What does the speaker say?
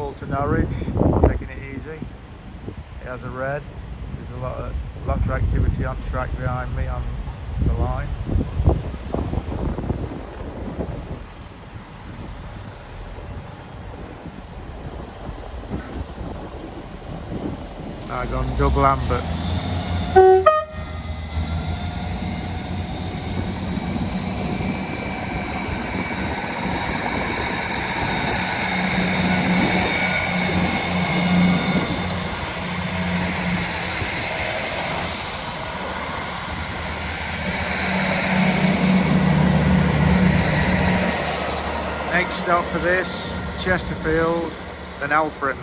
Liverpool to Norwich, taking it easy. It has a red. There's lots of activity on track behind me on the line. Now gone double amber. Next stop for this, Chesterfield, then Alfred.